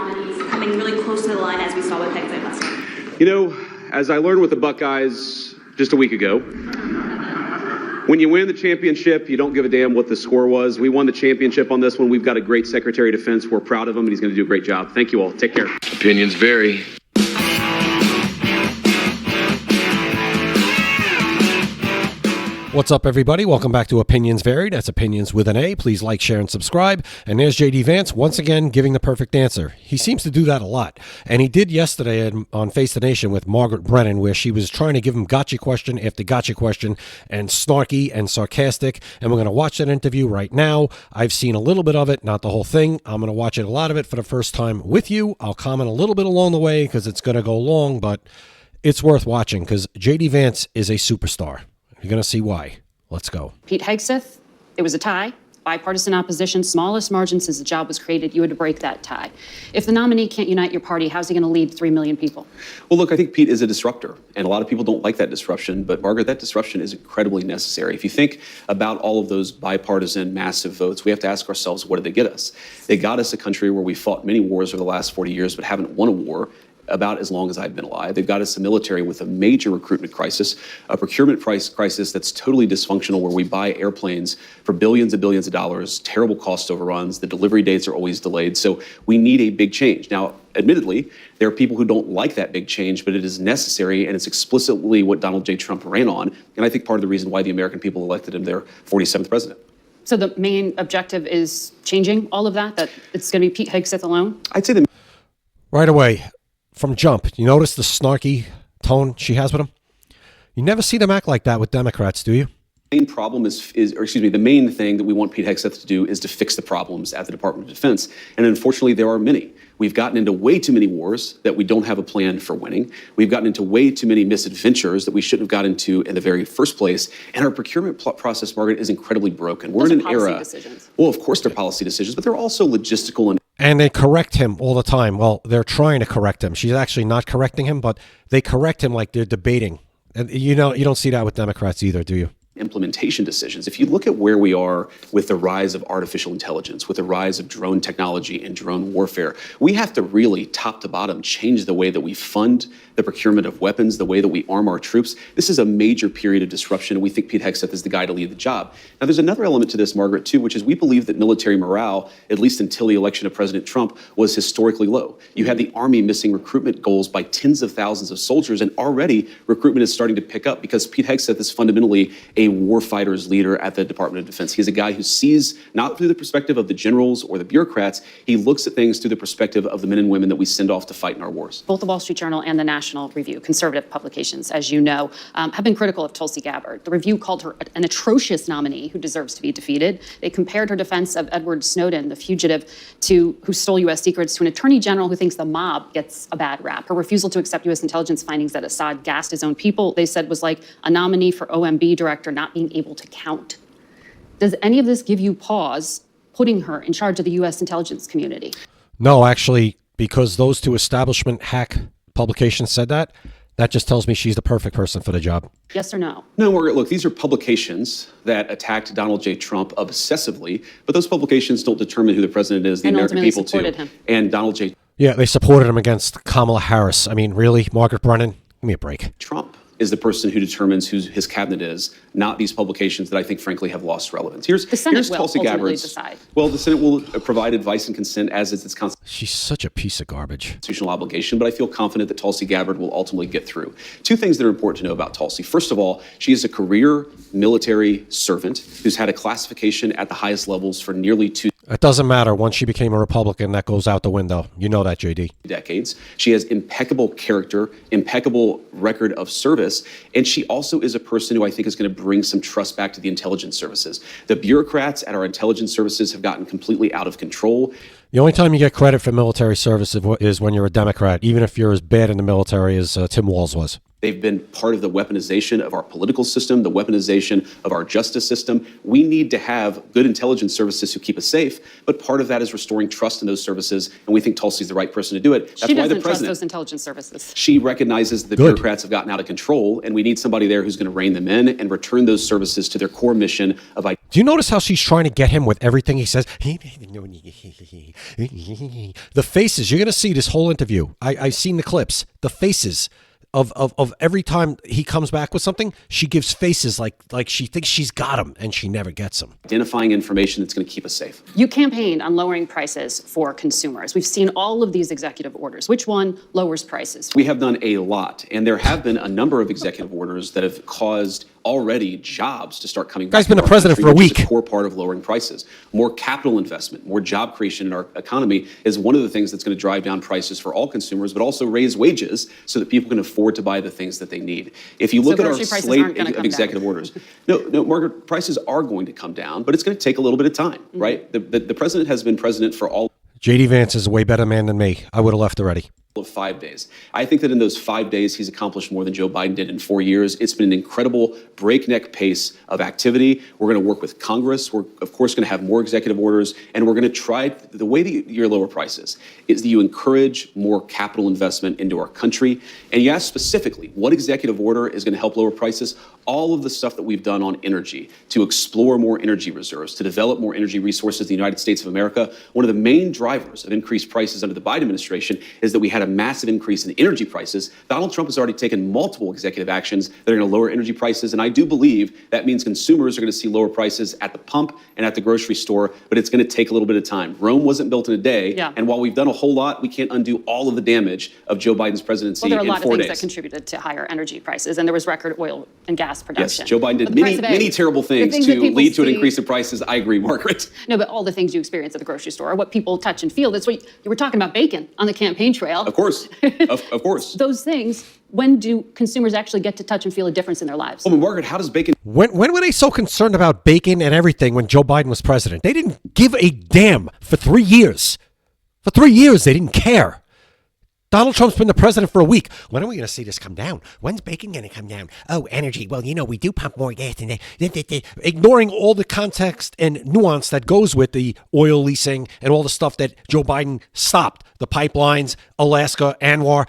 nominees coming really close to the line as we saw with Hegseth last night? You know, as I learned with the Buckeyes just a week ago, when you win the championship, you don't give a damn what the score was. We won the championship on this one. We've got a great Secretary of Defense. We're proud of him, and he's going to do a great job. Thank you all. Take care. Opinions vary. What's up, everybody? Welcome back to Opinions Varied. That's Opinions with an A. Please like, share, and subscribe. And there's JD Vance once again giving the perfect answer. He seems to do that a lot. And he did yesterday on Face the Nation with Margaret Brennan, where she was trying to give him gotcha question after gotcha question, and snarky and sarcastic. And we're going to watch that interview right now. I've seen a little bit of it, not the whole thing. I'm going to watch it, a lot of it, for the first time with you. I'll comment a little bit along the way because it's going to go long, but it's worth watching because JD Vance is a superstar. You're going to see why. Let's go. Pete Hegseth, it was a tie. Bipartisan opposition, smallest margin since the job was created. You had to break that tie. If the nominee can't unite your party, how's he going to lead 3 million people? Well, look, I think Pete is a disruptor, and a lot of people don't like that disruption. But, Margaret, that disruption is incredibly necessary. If you think about all of those bipartisan, massive votes, we have to ask ourselves, what did they get us? They got us a country where we fought many wars over the last 40 years but haven't won a war about as long as I've been alive. They've got us a military with a major recruitment crisis, a procurement crisis that's totally dysfunctional, where we buy airplanes for billions and billions of dollars, terrible cost overruns, the delivery dates are always delayed. So we need a big change. Now, admittedly, there are people who don't like that big change, but it is necessary, and it's explicitly what Donald J. Trump ran on, and I think part of the reason why the American people elected him their 47th president. So the main objective is changing all of that, that it's going to be Pete Hegseth alone? I'd say the Right away. From jump, you notice the snarky tone she has with him? You never see them act like that with Democrats, do you? main problem the main thing that we want Pete Hegseth to do is to fix the problems at the Department of Defense. And unfortunately, there are many. We've gotten into way too many wars that we don't have a plan for winning. We've gotten into way too many misadventures that we shouldn't have got into in the very first place. And our procurement process, Margaret, is incredibly broken. We're in an era. Decisions. Well, of course, they're policy decisions, but they're also logistical and they correct him all the time. Well, they're trying to correct him. She's actually not correcting him, but they correct him like they're debating. And you don't see that with Democrats either, do you? Implementation decisions. If you look at where we are with the rise of artificial intelligence, with the rise of drone technology and drone warfare, we have to really, top to bottom, change the way that we fund the procurement of weapons, the way that we arm our troops. This is a major period of disruption, and we think Pete Hegseth is the guy to lead the job. Now, there's another element to this, Margaret, too, which is we believe that military morale, at least until the election of President Trump, was historically low. You had the Army missing recruitment goals by tens of thousands of soldiers, and already recruitment is starting to pick up because Pete Hegseth is fundamentally a warfighter's leader at the Department of Defense. He's a guy who sees not through the perspective of the generals or the bureaucrats. He looks at things through the perspective of the men and women that we send off to fight in our wars. Both the Wall Street Journal and the National Review, conservative publications, as you know, have been critical of Tulsi Gabbard. The Review called her an atrocious nominee who deserves to be defeated. They compared her defense of Edward Snowden, the fugitive who stole U.S. secrets, to an attorney general who thinks the mob gets a bad rap. Her refusal to accept U.S. intelligence findings that Assad gassed his own people, they said, was like a nominee for OMB director not being able to count. Does any of this give you pause putting her in charge of the U.S. intelligence community? No, actually, because those two establishment hack publications said that just tells me she's the perfect person for the job. Yes or no? No, Margaret, look, these are publications that attacked Donald J. Trump obsessively, but those publications don't determine who the president is, the American people too. Him. And Donald J. Yeah, they supported him against Kamala Harris. I mean, really, Margaret Brennan? Give me a break. Trump is the person who determines who his cabinet is, not these publications that I think, frankly, have lost relevance. Here's the Senate will Tulsi ultimately Gabbard's. Decide. Well, the Senate will provide advice and consent as is its She's such a piece of garbage. Constitutional obligation, but I feel confident that Tulsi Gabbard will ultimately get through. Two things that are important to know about Tulsi. First of all, she is a career military servant who's had a classification at the highest levels for nearly 2 It doesn't matter. Once she became a Republican, that goes out the window. You know that, JD. decades. She has impeccable character, impeccable record of service, and she also is a person who I think is going to bring some trust back to the intelligence services. The bureaucrats at our intelligence services have gotten completely out of control. The only time you get credit for military service is when you're a Democrat, even if you're as bad in the military as Tim Walz was. They've been part of the weaponization of our political system, the weaponization of our justice system. We need to have good intelligence services who keep us safe, but part of that is restoring trust in those services, and we think Tulsi's the right person to do it. She doesn't trust those intelligence services. She recognizes the bureaucrats have gotten out of control, and we need somebody there who's going to rein them in and return those services to their core mission of Do you notice how she's trying to get him with everything he says? The faces, you're going to see this whole interview. I've seen the clips. The faces of every time he comes back with something, she gives faces like she thinks she's got him and she never gets him. Identifying information that's going to keep us safe. You campaigned on lowering prices for consumers. We've seen all of these executive orders. Which one lowers prices? We have done a lot, and there have been a number of executive orders that have caused already jobs to start coming back. Guy's been to a our president country, for a which is week. a core part of lowering prices. More capital investment, more job creation in our economy is one of the things that's going to drive down prices for all consumers, but also raise wages so that people can afford to buy the things that they need. If you look at our grocery prices slate aren't gonna of come executive down. orders, no, Margaret, prices are going to come down, but it's going to take a little bit of time, right? The president has been president for all JD Vance is a way better man than me. I would have left already. of 5 days. I think that in those 5 days, he's accomplished more than Joe Biden did in 4 years. It's been an incredible breakneck pace of activity. We're going to work with Congress. We're, of course, going to have more executive orders, and we're going to try, the way that you lower prices is that you encourage more capital investment into our country. And you ask specifically, what executive order is going to help lower prices? All of the stuff that we've done on energy, to explore more energy reserves, to develop more energy resources in the United States of America. One of the main drivers of increased prices under the Biden administration is that we had a massive increase in energy prices. Donald Trump has already taken multiple executive actions that are going to lower energy prices, and I do believe that means consumers are going to see lower prices at the pump and at the grocery store, but it's going to take a little bit of time. Rome wasn't built in a day, and while we've done a whole lot, we can't undo all of the damage of Joe Biden's presidency in 4 days. Well, there are a lot of things that contributed to higher energy prices, and there was record oil and gas production. Yes, Joe Biden did many terrible things to lead to an increase in prices. I agree, Margaret. No, but all the things you experience at the grocery store are what people touch and feel. That's what you were talking about, bacon on the campaign trail. Of course, of course. Those things, when do consumers actually get to touch and feel a difference in their lives? Well, Margaret, how does bacon... When were they so concerned about bacon and everything when Joe Biden was president? They didn't give a damn for 3 years. For 3 years, they didn't care. Donald Trump's been the president for a week. When are we going to see this come down? When's bacon going to come down? Oh, energy. Well, we do pump more gas. Ignoring all the context and nuance that goes with the oil leasing and all the stuff that Joe Biden stopped. The pipelines, Alaska, Anwar,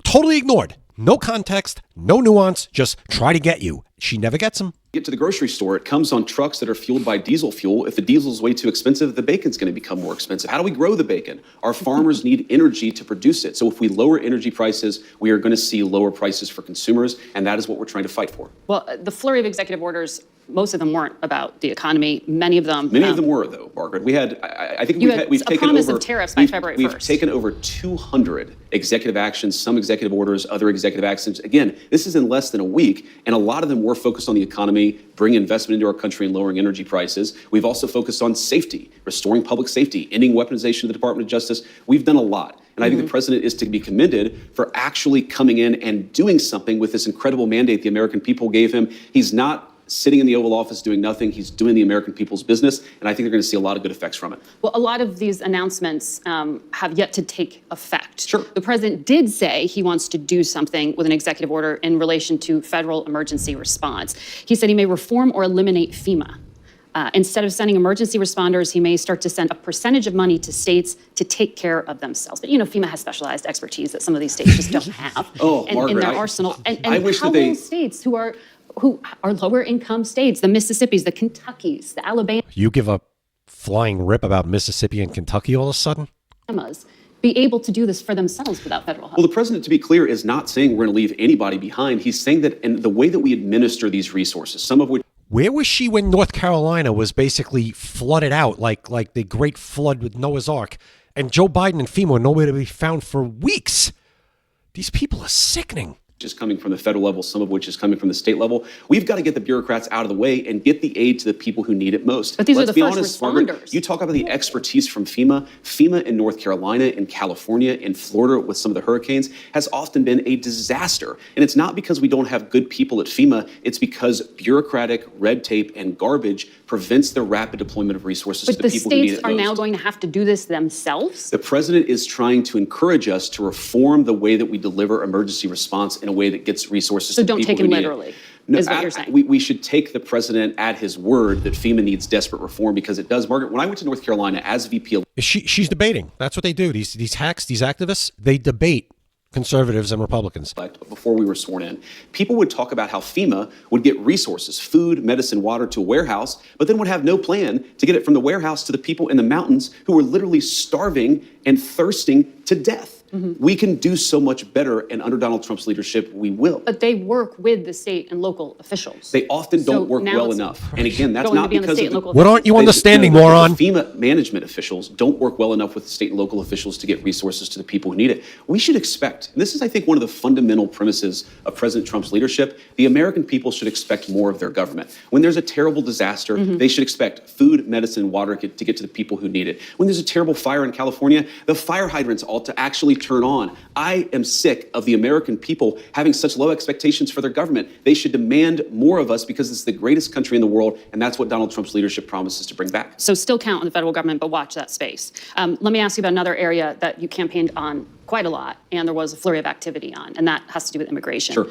totally ignored. No context, no nuance, just try to get you. She never gets them. Get to the grocery store, it comes on trucks that are fueled by diesel fuel. If the diesel is way too expensive, the bacon's going to become more expensive. How do we grow the bacon? Our farmers need energy to produce it. So if we lower energy prices, we are going to see lower prices for consumers, and that is what we're trying to fight for. Well, the flurry of executive orders, most of them weren't about the economy. Many of them were, though, Margaret. We had, I think we've taken promise of tariffs by February 1st. We've taken over 200 executive actions, some executive orders, other executive actions. Again, this is in less than a week, and a lot of them were focused on the economy, bringing investment into our country and lowering energy prices. We've also focused on safety, restoring public safety, ending weaponization of the Department of Justice. We've done a lot. And I think the president is to be commended for actually coming in and doing something with this incredible mandate the American people gave him. He's not sitting in the Oval Office doing nothing. He's doing the American people's business, and I think they're going to see a lot of good effects from it. Well, a lot of these announcements have yet to take effect. Sure. The president did say he wants to do something with an executive order in relation to federal emergency response. He said he may reform or eliminate FEMA. Instead of sending emergency responders, he may start to send a percentage of money to states to take care of themselves. But FEMA has specialized expertise that some of these states just don't have Margaret, in their arsenal. And I wish how that they... will states who are lower income states, the Mississippis, the Kentuckys, the Alabamas, You give a flying rip about Mississippi and Kentucky all of a sudden? be able to do this for themselves without federal help? Well, the president, to be clear, is not saying we're going to leave anybody behind. He's saying that in the way that we administer these resources, some of which... Where was she when North Carolina was basically flooded out like the great flood with Noah's Ark? And Joe Biden and FEMA were nowhere to be found for weeks. These people are sickening. Just coming from the federal level, some of which is coming from the state level. We've got to get the bureaucrats out of the way and get the aid to the people who need it most. But these are Let's the be first honest, responders. Margaret, you talk about the expertise from FEMA. FEMA in North Carolina, in California, in Florida with some of the hurricanes has often been a disaster. And it's not because we don't have good people at FEMA. It's because bureaucratic red tape and garbage prevents the rapid deployment of resources to the people who need it most. But the states are now going to have to do this themselves? The president is trying to encourage us to reform the way that we deliver emergency response in a way that gets resources to people who need it. So don't take him literally, is what you're saying. We should take the president at his word that FEMA needs desperate reform, because it does. Margaret, when I went to North Carolina as VP... She's debating. That's what they do. These hacks, these activists, they debate conservatives and Republicans. Before we were sworn in, people would talk about how FEMA would get resources, food, medicine, water to a warehouse, but then would have no plan to get it from the warehouse to the people in the mountains who were literally starving and thirsting to death. We can do so much better, and under Donald Trump's leadership, we will. But they work with the state and local officials. They often don't work well enough. And again, that's not because of what aren't you understanding, moron? FEMA management officials don't work well enough with the state and local officials to get resources to the people who need it. We should expect, and this is, I think, one of the fundamental premises of President Trump's leadership, the American people should expect more of their government. When there's a terrible disaster, they should expect food, medicine, water to get to the people who need it. When there's a terrible fire in California, the fire hydrants ought to actually turn on. I am sick of the American people having such low expectations for their government. They should demand more of us because it's the greatest country in the world, and that's what Donald Trump's leadership promises to bring back. So still count on the federal government, but watch that space. Let me ask you about another area that you campaigned on quite a lot, and there was a flurry of activity on, and that has to do with immigration. Sure.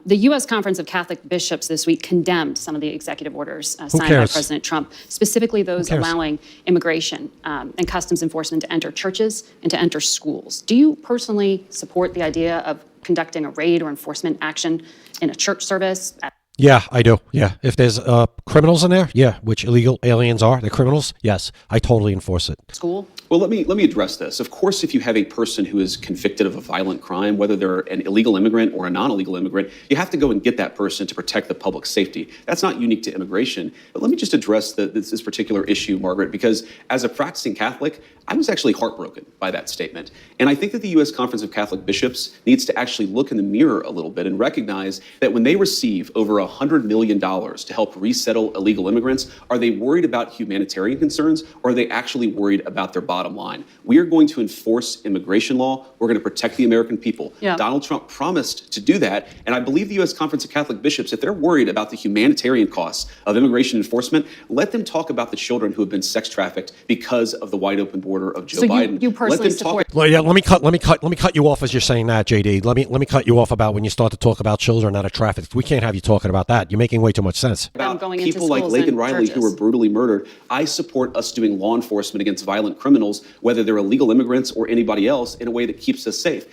The U.S. Conference of Catholic Bishops this week condemned some of the executive orders signed by President Trump, specifically those allowing immigration and customs enforcement to enter churches and to enter schools. Do you personally support the idea of conducting a raid or enforcement action in a church service? Yeah, I do. Yeah. If there's criminals in there, yeah, which illegal aliens are, they're criminals, yes, I totally enforce it. School? Well, let me address this. Of course, if you have a person who is convicted of a violent crime, whether they're an illegal immigrant or a non-illegal immigrant, you have to go and get that person to protect the public safety. That's not unique to immigration. But let me just address this particular issue, Margaret, because as a practicing Catholic, I was actually heartbroken by that statement. And I think that the U.S. Conference of Catholic Bishops needs to actually look in the mirror a little bit and recognize that when they receive over $100 million to help resettle illegal immigrants, are they worried about humanitarian concerns, or are they actually worried about their bottom line? We are going to enforce immigration law. We're going to protect the American people. Yeah. Donald Trump promised to do that. And I believe the U.S. Conference of Catholic Bishops, if they're worried about the humanitarian costs of immigration enforcement, let them talk about the children who have been sex trafficked because of the wide open border of Joe Biden. You personally support. Well, yeah, let me cut you off as you're saying that, JD. Let me cut you off about when you start to talk about children that are trafficked. We can't have you talking about that. You're making way too much sense. About people like Laken Riley who were brutally murdered. I support us doing law enforcement against violent criminals, whether they're illegal immigrants or anybody else, in a way that keeps us safe.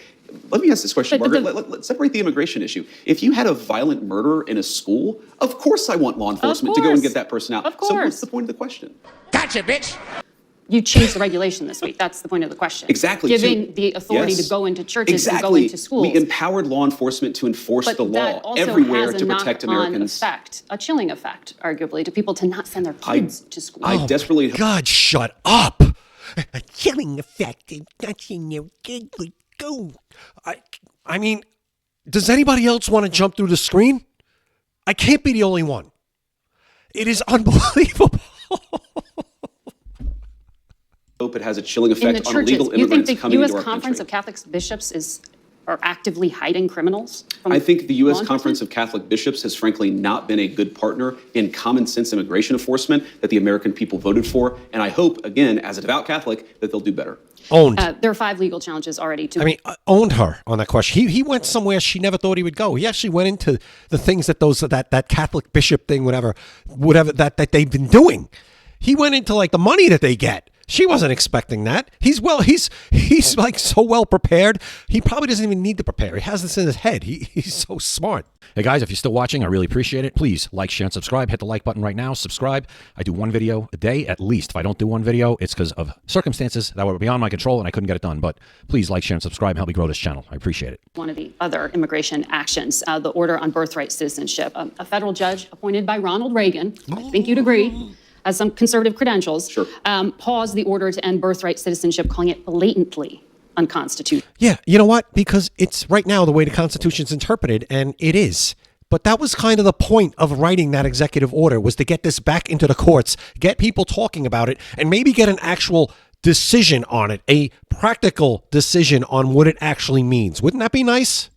Let me ask this question, Margaret. Let's separate the immigration issue. If you had a violent murderer in a school, of course I want law enforcement to go and get that person out. Of course. So what's the point of the question? Gotcha, bitch. You changed the regulation this week. That's the point of the question. Exactly. Giving the authority to go into churches and go into schools. We empowered law enforcement to enforce the law everywhere to protect Americans. Effect, a chilling effect, arguably, to people to not send their kids to school. I desperately... God, shut up. A chilling effect. Not in your kid would go. I mean, does anybody else want to jump through the screen? I can't be the only one. It is unbelievable. Hope it has a chilling effect on illegal immigrants coming into our country. You think the U.S. Conference of Catholic Bishops are actively hiding criminals? I think the U.S. Conference of Catholic Bishops has frankly not been a good partner in common sense immigration enforcement that the American people voted for. And I hope, again, as a devout Catholic, that they'll do better. Owned. There are 5 legal challenges already. Owned her on that question. He went somewhere she never thought he would go. He actually went into the things that Catholic bishop thing, whatever that they've been doing. He went into like the money that they get. She wasn't expecting that. He's like so well prepared. He probably doesn't even need to prepare. He has this in his head. He's so smart. Hey guys, if you're still watching, I really appreciate it. Please like, share, and subscribe. Hit the like button right now. Subscribe. I do one video a day at least. If I don't do one video, it's because of circumstances that were beyond my control and I couldn't get it done. But please like, share, and subscribe and help me grow this channel. I appreciate it. One of the other immigration actions, the order on birthright citizenship. A federal judge appointed by Ronald Reagan, I think you'd agree, has some conservative credentials, paused the order to end birthright citizenship, calling it blatantly unconstitutional. Yeah, you know what? Because it's right now the way the Constitution's interpreted, and it is. But that was kind of the point of writing that executive order, was to get this back into the courts, get people talking about it, and maybe get an actual decision on it, a practical decision on what it actually means. Wouldn't that be nice?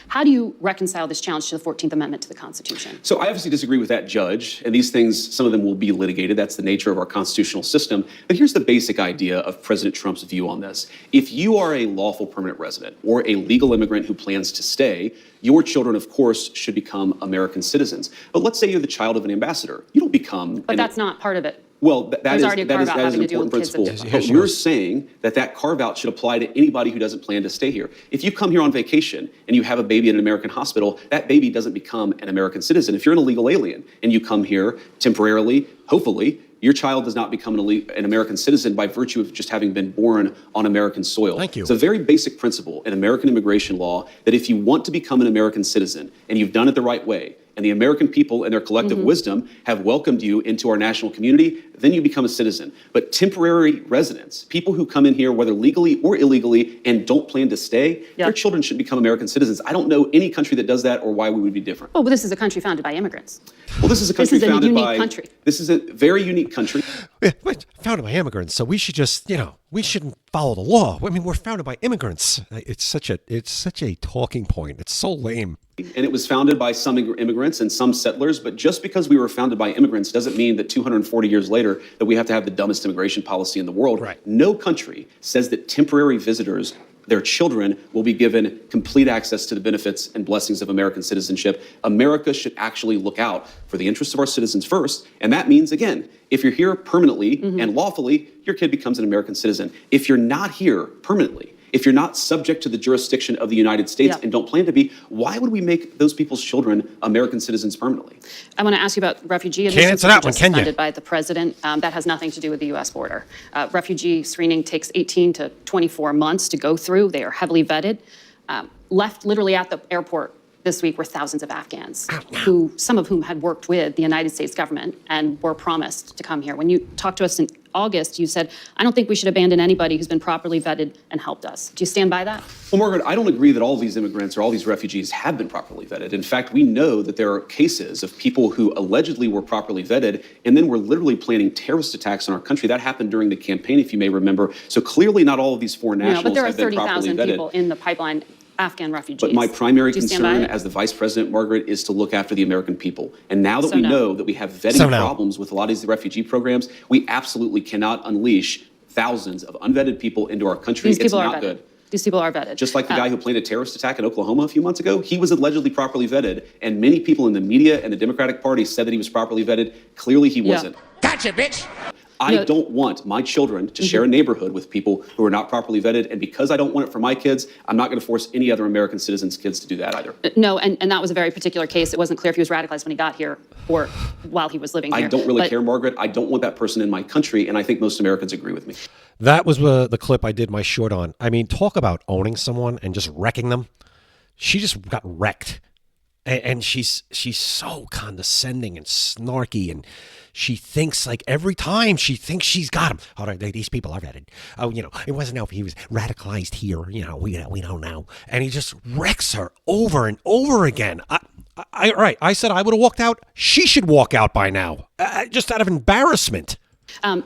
How do you reconcile this challenge to the 14th Amendment to the Constitution? So I obviously disagree with that judge, and these things, some of them will be litigated. That's the nature of our constitutional system. But here's the basic idea of President Trump's view on this. If you are a lawful permanent resident or a legal immigrant who plans to stay, your children, of course, should become American citizens. But let's say you're the child of an ambassador. You don't become... But that's not part of it. Well, that There's is already a that is carve-out that is an having to do important with kids of principle. different But we're saying that carve-out should apply to anybody who doesn't plan to stay here. If you come here on vacation and you have a baby in an American hospital, that baby doesn't become an American citizen. If you're an illegal alien and you come here temporarily, hopefully, your child does not become an American citizen by virtue of just having been born on American soil. Thank you. It's a very basic principle in American immigration law that if you want to become an American citizen and you've done it the right way, and the American people in their collective wisdom have welcomed you into our national community, then you become a citizen. But temporary residents, people who come in here, whether legally or illegally, and don't plan to stay, their children should become American citizens. I don't know any country that does that or why we would be different. Oh, but this is a country founded by immigrants. Well, this is a country This is a founded unique by... country. This is a very unique country. We're founded by immigrants, so we should just, we shouldn't follow the law. I mean, we're founded by immigrants. It's such a talking point. It's so lame. And it was founded by some immigrants and some settlers, but just because we were founded by immigrants doesn't mean that 240 years later that we have to have the dumbest immigration policy in the world. Right. No country says that temporary visitors, their children, will be given complete access to the benefits and blessings of American citizenship. America should actually look out for the interests of our citizens first. And that means, again, if you're here permanently and lawfully, your kid becomes an American citizen. If you're not here permanently, if you're not subject to the jurisdiction of the United States and don't plan to be, why would we make those people's children American citizens permanently? I want to ask you about refugee Can't admissions, answer that which one, is can you? funded by the president. That has nothing to do with the U.S. border. Refugee screening takes 18 to 24 months to go through. They are heavily vetted. Left literally at the airport this week were thousands of Afghans, some of whom had worked with the United States government and were promised to come here. When you talked to us in August, you said, I don't think we should abandon anybody who's been properly vetted and helped us. Do you stand by that? Well, Margaret, I don't agree that all these immigrants or all these refugees have been properly vetted. In fact, we know that there are cases of people who allegedly were properly vetted and then were literally planning terrorist attacks on our country. That happened during the campaign, if you may remember. So clearly not all of these foreign nationals But there are have been properly 30,000 vetted. people in the pipeline, Afghan refugees. But my primary Do you stand by concern it? as the vice president, Margaret, is to look after the American people. And now that So we no. know that we have vetting problems with a lot of these refugee programs, we absolutely cannot unleash thousands of unvetted people into our country. These It's people are not vetted. good. These people are vetted. Just like the guy who planned a terrorist attack in Oklahoma a few months ago, he was allegedly properly vetted. And many people in the media and the Democratic Party said that he was properly vetted. Clearly he wasn't. Gotcha, bitch! I don't want my children to share a neighborhood with people who are not properly vetted. And because I don't want it for my kids, I'm not going to force any other American citizens' kids to do that either. No, and that was a very particular case. It wasn't clear if he was radicalized when he got here or while he was living here. I don't really care, Margaret. I don't want that person in my country, and I think most Americans agree with me. That was the clip I did my short on. I mean, talk about owning someone and just wrecking them. She just got wrecked. And she's so condescending and snarky, and she thinks like every time she thinks she's got him. All right, these people are vetted. Oh, it wasn't if he was radicalized here. We don't know. And he just wrecks her over and over again. I said I would have walked out. She should walk out by now, just out of embarrassment.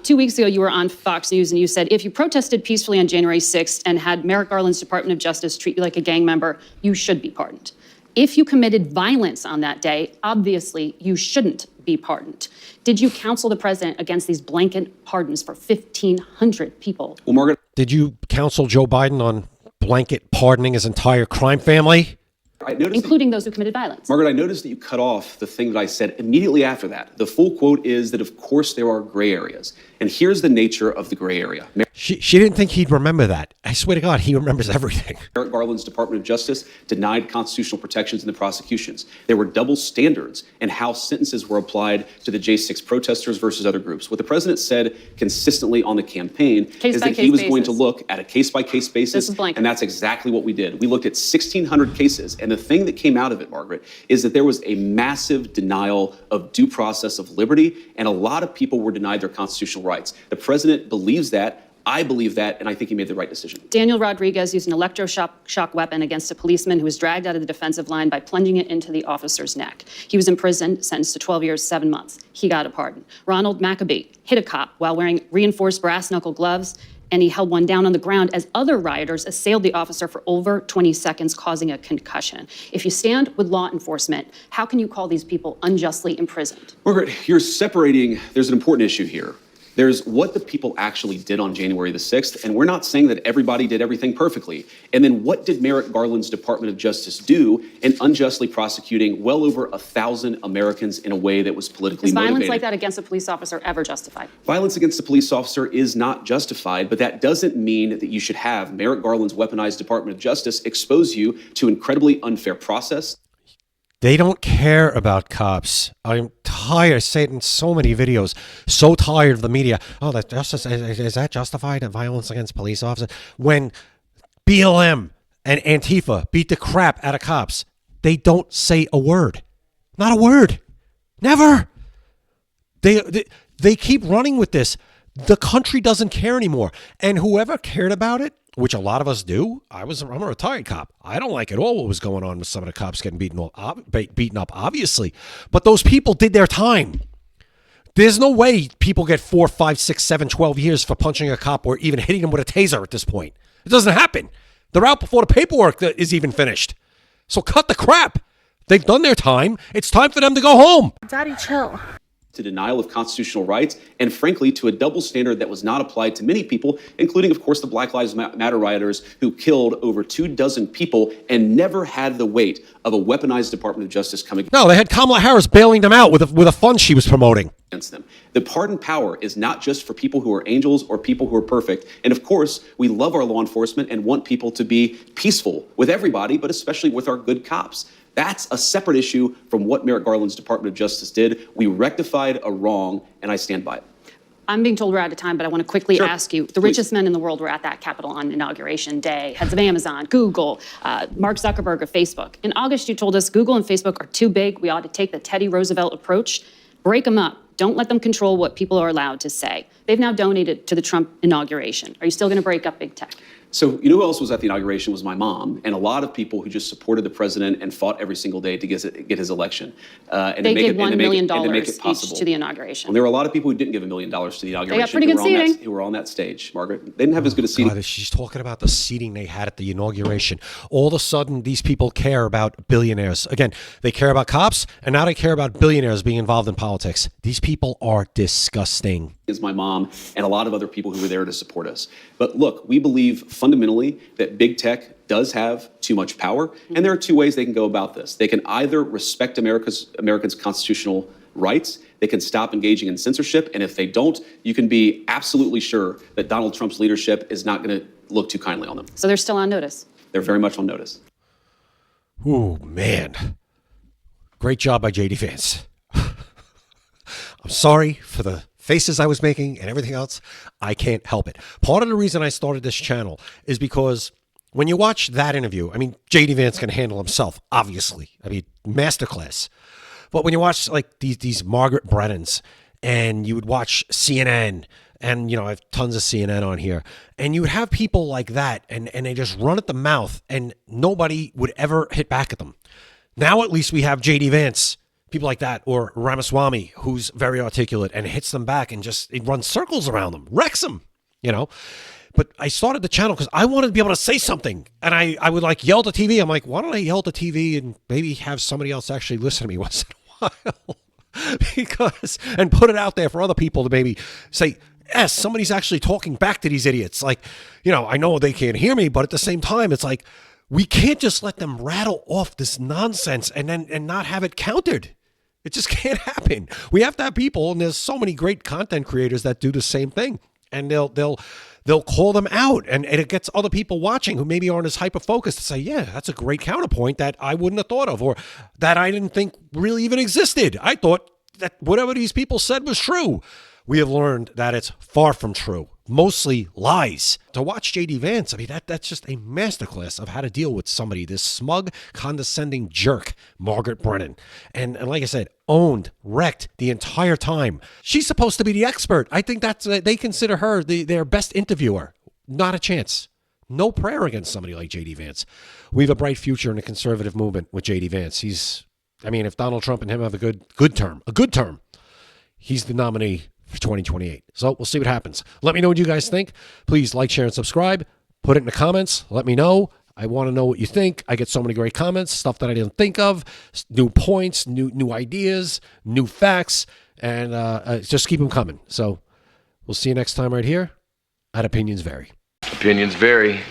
2 weeks ago, you were on Fox News and you said, if you protested peacefully on January 6th and had Merrick Garland's Department of Justice treat you like a gang member, you should be pardoned. If you committed violence on that day, obviously you shouldn't be pardoned. Did you counsel the president against these blanket pardons for 1,500 people? Well, Margaret, Did you counsel Joe Biden on blanket pardoning his entire crime family? I noticed Including those who committed violence. Margaret, I noticed that you cut off the thing that I said immediately after that. The full quote is that, of course, there are gray areas. And here's the nature of the gray area. She didn't think he'd remember that. I swear to God, he remembers everything. Merrick Garland's Department of Justice denied constitutional protections in the prosecutions. There were double standards in how sentences were applied to the J6 protesters versus other groups. What the president said consistently on the campaign is that he was going to look at a case-by-case basis, and that's exactly what we did. We looked at 1,600 cases, and the thing that came out of it, Margaret, is that there was a massive denial of due process of liberty, and a lot of people were denied their constitutional rights. The president believes that. I believe that, and I think he made the right decision. Daniel Rodriguez used an electroshock weapon against a policeman who was dragged out of the defensive line by plunging it into the officer's neck. He was imprisoned, sentenced to 12 years, 7 months. He got a pardon. Ronald Maccabee hit a cop while wearing reinforced brass knuckle gloves, and he held one down on the ground as other rioters assailed the officer for over 20 seconds, causing a concussion. If you stand with law enforcement, how can you call these people unjustly imprisoned? Margaret, you're separating, there's an important issue here. There's what the people actually did on January the 6th, and we're not saying that everybody did everything perfectly. And then what did Merrick Garland's Department of Justice do in unjustly prosecuting well over 1,000 Americans in a way that was politically motivated? Is violence like that against a police officer ever justified? Violence against a police officer is not justified, but that doesn't mean that you should have Merrick Garland's weaponized Department of Justice expose you to incredibly unfair process. They don't care about cops. I'm tired. I say it in so many videos. So tired of the media. Oh, that justice is that justified? Violence against police officers? When BLM and Antifa beat the crap out of cops, they don't say a word. Not a word. Never. They keep running with this. The country doesn't care anymore. And whoever cared about it, which a lot of us do. I'm a retired cop. I don't like at all what was going on with some of the cops getting beaten up, obviously. But those people did their time. There's no way people get 4, 5, 6, 7, 12 years for punching a cop or even hitting them with a taser at this point. It doesn't happen. They're out before the paperwork is even finished. So cut the crap. They've done their time. It's time for them to go home. Daddy, chill. To denial of constitutional rights, and frankly, to a double standard that was not applied to many people, including, of course, the Black Lives Matter rioters who killed over 24 people and never had the weight of a weaponized Department of Justice coming. No, they had Kamala Harris bailing them out with a fund she was promoting Against them. The pardon power is not just for people who are angels or people who are perfect. And of course, we love our law enforcement and want people to be peaceful with everybody, but especially with our good cops. That's a separate issue from what Merrick Garland's Department of Justice did. We rectified a wrong, and I stand by it. I'm being told we're out of time, but I want to quickly Sure. ask you, the richest men in the world were at that Capitol on Inauguration Day, heads of Amazon, Google, Mark Zuckerberg of Facebook. In August, you told us Google and Facebook are too big. We ought to take the Teddy Roosevelt approach, break them up. Don't let them control what people are allowed to say. They've now donated to the Trump inauguration. Are you still going to break up big tech? So, you know who else was at the inauguration was my mom, and a lot of people who just supported the president and fought every single day to get his election. They gave $1 million possible. each to the inauguration. And there were a lot of people who didn't give $1 million to the inauguration. They got pretty good seating. Who were on that stage, Margaret. They didn't have as good a seating. God, she's talking about the seating they had at the inauguration. All of a sudden, these people care about billionaires. Again, they care about cops, and now they care about billionaires being involved in politics. These people are disgusting. Is my mom and a lot of other people who were there to support us. But look, we believe fundamentally that big tech does have too much power, and there are two ways they can go about this. They can either respect Americans' constitutional rights, they can stop engaging in censorship, and if they don't, you can be absolutely sure that Donald Trump's leadership is not going to look too kindly on them. So they're still on notice. They're very much on notice. Ooh, man. Great job by JD Vance. I'm sorry for the faces I was making and everything else. I can't help it. Part of the reason I started this channel is because when you watch that interview, I mean, JD Vance can handle himself, obviously. I mean, masterclass. But when you watch like these Margaret Brennans, and you would watch CNN, and, you know, I have tons of CNN on here, and you would have people like that, and they just run at the mouth, and nobody would ever hit back at them. Now at least we have JD Vance, people like that, or Ramaswamy, who's very articulate and hits them back and just it runs circles around them, wrecks them, you know. But I started the channel because I wanted to be able to say something, and I would like yell at the TV. I'm like, why don't I yell at the TV and maybe have somebody else actually listen to me once in a while? And put it out there for other people to maybe say, yes, somebody's actually talking back to these idiots. Like, you know, I know they can't hear me, but at the same time, it's like, we can't just let them rattle off this nonsense and not have it countered. It just can't happen. We have to have people, and there's so many great content creators that do the same thing, and they'll call them out, and it gets other people watching who maybe aren't as hyper-focused to say, yeah, that's a great counterpoint that I wouldn't have thought of, or that I didn't think really even existed. I thought that whatever these people said was true. We have learned that it's far from true. Mostly lies. To watch JD Vance, I mean, that's just a masterclass of how to deal with somebody, this smug, condescending jerk, Margaret Brennan. And like I said, owned, wrecked the entire time. She's supposed to be the expert. I think that's they consider her their best interviewer. Not a chance. No prayer against somebody like JD Vance. We have a bright future in the conservative movement with JD Vance. If Donald Trump and him have a good term, he's the nominee for 2028. So we'll see what happens. Let me know what you guys think. Please like, share, and subscribe. Put it in the comments. Let me know. I want to know what you think. I get so many great comments, stuff that I didn't think of, new points, new ideas, new facts, and just keep them coming. So We'll see you next time right here at Opinions Vary. Opinions vary.